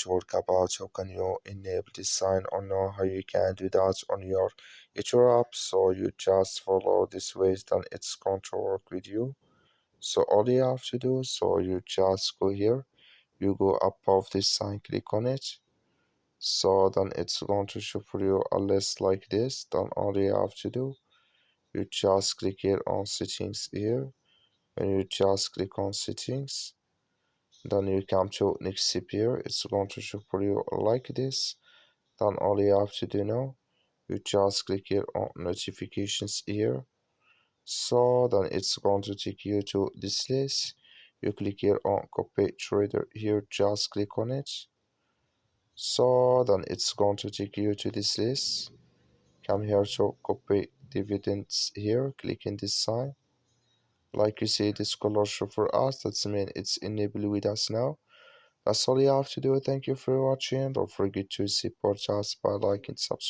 will talk about how can you enable this sign or know how you can do that on your eToro app. So you just follow this ways, then it's going to work with you. So all you have to do, so you just go here, you go above this sign, click on it. So then it's going to show for you a list like this. Then all you have to do, you just click here on settings here. When you just click on settings, then you come to next step here. It's going to show for you like this. Then all you have to do now, you just click here on notifications here. So then it's going to take you to this list. You click here on copy trader here, just click on it. So then it's going to take you to this list. Come here to copy dividends here, click in this sign. Like you see, this color show for us, that's mean it's enabled with us now. That's all you have to do. Thank you for watching. Don't forget to support us by liking, subscribe.